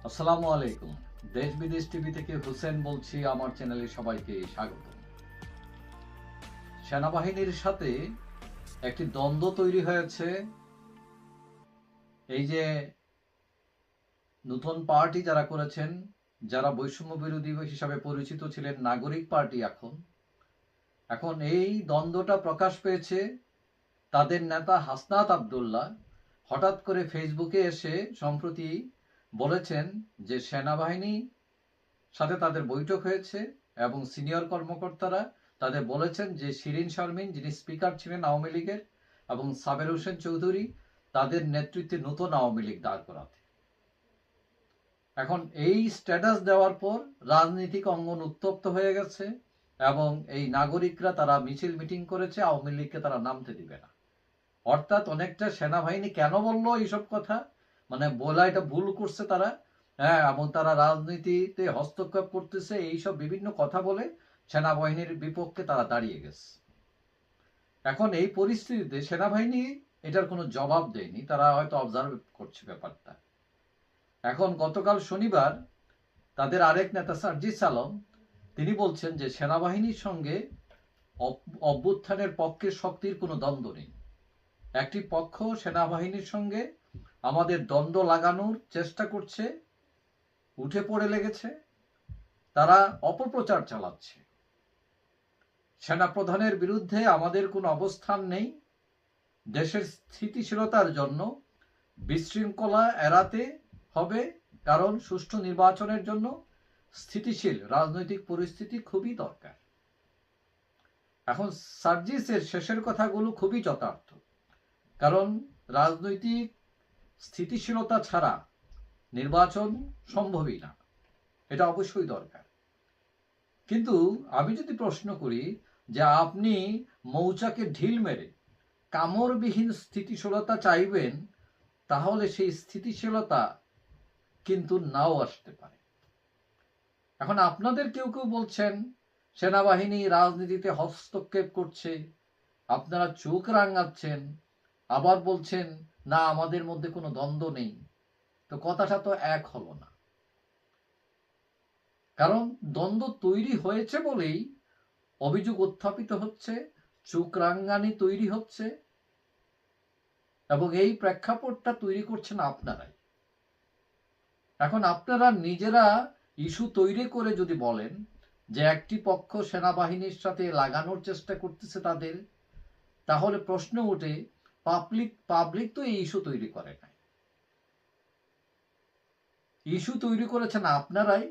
আসসালামু আলাইকুম। দেশ বিদেশ টিভি থেকে হুসেন বলছি। আমার চ্যানেলে সবাইকে স্বাগত। সেনাবাহিনীর সাথে একটি দ্বন্দ্ব তৈরি হয়েছে। এই যে নতুন পার্টি যারা করেছেন, যারা বৈষম্য বিরোধী হিসাবে পরিচিত ছিলেন নাগরিক পার্টি, এখন এই দ্বন্দ্বটা প্রকাশ পেয়েছে। তাদের নেতা হাসনাত আব্দুল্লাহ হঠাৎ করে ফেসবুকে এসে সম্প্রতি বলেছেন যে সেনাবাহিনী সাথে তাদের বৈঠক হয়েছে এবং সিনিয়র কর্মকর্তারা তাদের বলেছেন যে শিরিন শারমিন, যিনি স্পিকার ছিলেন আওয়ামী লীগের, এবং সাবের হোসেন চৌধুরী, তাদের নেতৃত্বে নতুন আওয়ামী লীগ দাঁড় করাতে। এখন এই স্ট্যাটাস দেওয়ার পর রাজনৈতিক অঙ্গন উত্তপ্ত হয়ে গেছে এবং এই নাগরিকরা তারা মিছিল মিটিং করেছে, আওয়ামী লীগকে তারা নামতে দিবে না। অর্থাৎ অনেকটা সেনাবাহিনী কেন বললো এইসব কথা, মানে বলা এটা ভুল করছে তারা। হ্যাঁ, এবং তারা রাজনীতিতে হস্তক্ষেপ করতেছে, এইসব বিভিন্ন কথা বলে সেনাবাহিনীর বিপক্ষে তারা দাঁড়িয়ে গেছে। এখন এই পরিস্থিতিতে সেনাবাহিনী এটার কোনো জবাব দেয়নি, তারা হয়তো অবজার্ভ করছে ব্যাপারটা। এখন গতকাল শনিবার তাদের আরেক নেতা সার্জিস আলম তিনি বলছেন যে সেনাবাহিনীর সঙ্গে অভ্যুত্থানের পক্ষে শক্তির কোনো দ্বন্দ্ব নেই। একটি পক্ষ সেনাবাহিনীর সঙ্গে আমাদের দ্বন্দ্ব লাগানোর চেষ্টা করছে, উঠে পড়ে লেগেছে, তারা অপপ্রচার চালাচ্ছে। সেনাপ্রধানের বিরুদ্ধে আমাদের কোনো অবস্থান নেই। দেশের স্থিতিশীলতার জন্য বিশৃঙ্খলা এড়াতে হবে, কারণ সুষ্ঠু নির্বাচনের জন্য স্থিতিশীল রাজনৈতিক পরিস্থিতি খুবই দরকার। এখন সার্জিসের শেষের কথাগুলো খুবই যথার্থ, কারণ রাজনৈতিক স্থিতিশীলতা ছাড়া নির্বাচন সম্ভবই না, এটা অবশ্যই দরকার। কিন্তু আমি যদি প্রশ্ন করি যে আপনি মৌচাকে ঢিল মেরে কামড়বিহীন স্থিতিশীলতা চাইবেন, তাহলে সেই স্থিতিশীলতা কিন্তু নাও আসতে পারে। এখন আপনাদের কেউ কেউ বলছেন সেনাবাহিনী রাজনীতিতে হস্তক্ষেপ করছে, আপনারা চোখ রাঙাচ্ছেন, আবার বলছেন না আমাদের মধ্যে কোনো দ্বন্দ্ব নেই। তো কথাটা তো এক হলো না, কারণ দ্বন্দ্ব তৈরি হয়েছে বলেই অভিযোগ উত্থাপিত হচ্ছে, চোখ রাঙ্গানি তৈরি হচ্ছে, এবং এই প্রেক্ষাপটটা তৈরি করছেন আপনারাই। এখন আপনারা নিজেরা ইস্যু তৈরি করে যদি বলেন যে একটি পক্ষ সেনাবাহিনীর সাথে লাগানোর চেষ্টা করতেছে তাদের, তাহলে প্রশ্ন ওঠে পাবলিক তো এই ইস্যু তৈরি করে নাই, ইস্যু তৈরি করেছেন আপনারাই,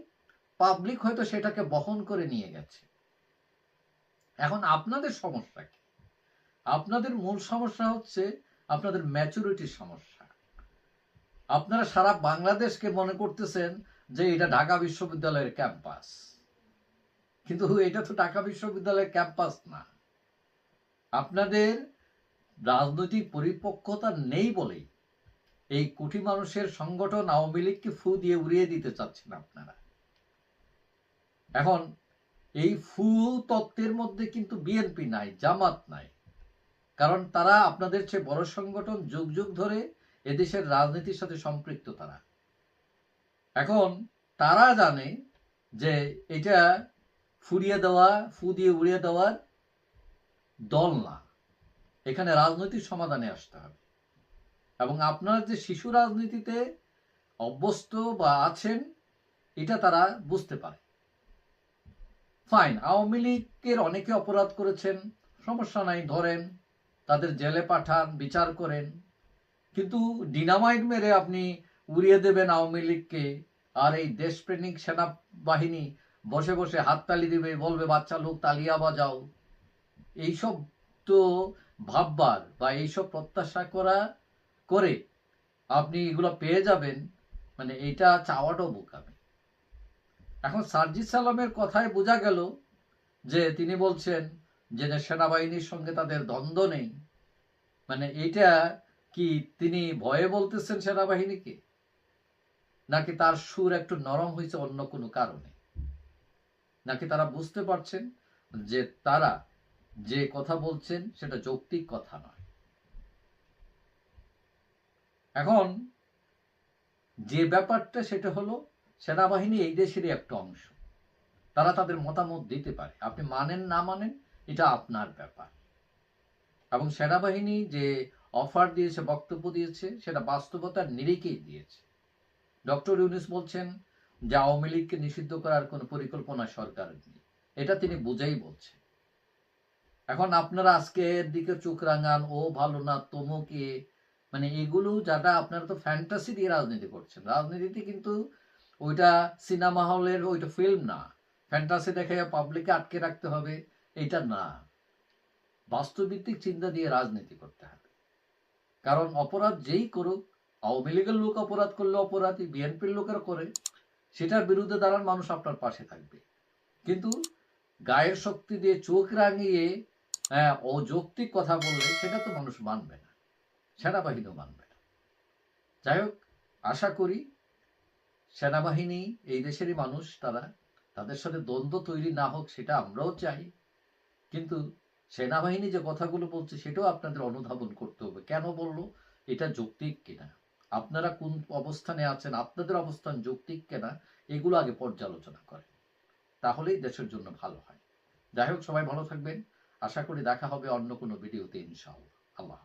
পাবলিক হয়তো সেটাকে বহন করে নিয়ে গেছে। এখন আপনাদের সমস্যা কি? আপনাদের মূল সমস্যা হচ্ছে আপনাদের ম্যাচুরিটির সমস্যা। আপনারা সারা বাংলাদেশকে মনে করতেছেন যে এটা ঢাকা বিশ্ববিদ্যালয়ের ক্যাম্পাস, কিন্তু এটা তো ঢাকা বিশ্ববিদ্যালয়ের ক্যাম্পাস না। আপনাদের রাজনৈতিক পরিপক্কতা নেই বলেই এই কোটি মানুষের সংগঠন আওয়ামী লীগকে ফু দিয়ে উড়িয়ে দিতে চাচ্ছেন আপনারা। এখন এই ফু তত্ত্বের মধ্যে কিন্তু বিএনপি নাই, জামাত নাই, কারণ তারা আপনাদের চেয়ে বড় সংগঠন, যুগ যুগ ধরে এদেশের রাজনীতির সাথে সম্পৃক্ত তারা। এখন তারা জানে যে এটা ফুরিয়ে দেওয়া, ফু দিয়ে উড়িয়ে দেওয়ার দল না, এখানে রাজনৈতিক সমাধানে আসতে হবে। এবং আপনারা যে শিশু রাজনীতিতে অভ্যস্ত বা আছেন, এটা তারা বুঝতে পারে। ফাইন, আওয়ামী লীগের অনেকে অপরাধ করেছেন, সমস্যা নাই, ধরেন তাদের জেলে পাঠান, বিচার করেন, কিন্তু ডিনামাইট মেরে আপনি উড়িয়ে দেবেন আওয়ামী লীগকে, আর এই দেশপ্রেমিক সেনাবাহিনী বসে বসে হাততালি দিবে, বলবে বাচ্চা লোক তালিয়া বাজাও, এইসব তো ভাববার বা এইসব প্রত্যাশা করে আপনি এগুলো পেয়ে যাবেন, মানে এটা চাওয়াটাও বোকামি। এখন সার্জিস সালামের কথায় বোঝা গেল যে তিনি বলছেন যে সেনাবাহিনীর সঙ্গে তাদের দ্বন্দ্ব নেই, মানে এটা কি তিনি ভয়ে বলতেছেন সেনাবাহিনীকে, নাকি তার সুর একটু নরম হয়েছে অন্য কোনো কারণে, নাকি তারা বুঝতে পারছেন যে তারা যে কথা বলছেন সেটা যৌক্তিক কথা নয়। এখন যে ব্যাপারটা সেটা হলো সেনাবাহিনী এই দেশেরই একটা অংশ, তারা তাদের মতামত দিতে পারে, আপনি মানেন না মানেন এটা আপনার ব্যাপার। এবং সেনাবাহিনী যে অফার দিয়েছে, বক্তব্য দিয়েছে, সেটা বাস্তবতার নিরিখেই দিয়েছে। ডক্টর ইউনূস বলছেন যে আওয়ামী লীগকে নিষিদ্ধ করার কোনো পরিকল্পনা সরকারের নেই, এটা তিনি বুঝেই বলছেন। এখন আপনারা আজকের দিকে চোখ রাঙান, ও ভালো না তমুকে, মানে এগুলো যারা, আপনারা তো ফ্যান্টাসি দিয়ে রাজনীতি করছেন। রাজনীতিতে কিন্তু ওইটা সিনেমা হলের ওইটা ফিল্ম না, ফ্যান্টাসি দেখে পাবলিককে আটকে রাখতে হবে এটা না, বাস্তবভিত্তিক চিন্তা দিয়ে রাজনীতি করতে হবে। কারণ অপরাধ যেই করুক, আওয়ামী লীগের লোক অপরাধ করলে অপরাধী, বিএনপির লোকের করে, সেটার বিরুদ্ধে দাঁড়ান, মানুষ আপনার পাশে থাকবে। কিন্তু গায়ের শক্তি দিয়ে চোখ রাঙিয়ে অযৌক্তিক কথা বললে সেটা তো মানুষ মানবে না, সেনাবাহিনীও মানবে না। যাই হোক, আশা করি সেনাবাহিনী এই দেশেরই মানুষ, তারা, তাদের সাথে দ্বন্দ্ব তৈরি না হোক সেটা আমরাও চাই। কিন্তু সেনাবাহিনী যে কথাগুলো বলছে সেটাও আপনাদের অনুধাবন করতে হবে, কেন বললো, এটা যৌক্তিক কিনা, আপনারা কোন অবস্থানে আছেন, আপনাদের অবস্থান যৌক্তিক কিনা, এগুলো আগে পর্যালোচনা করেন, তাহলেই দেশের জন্য ভালো হয়। যাই হোক, সবাই ভালো থাকবেন। আশা করি দেখা হবে অন্য কোনো ভিডিওতে ইনশাআল্লাহ। আল্লাহ।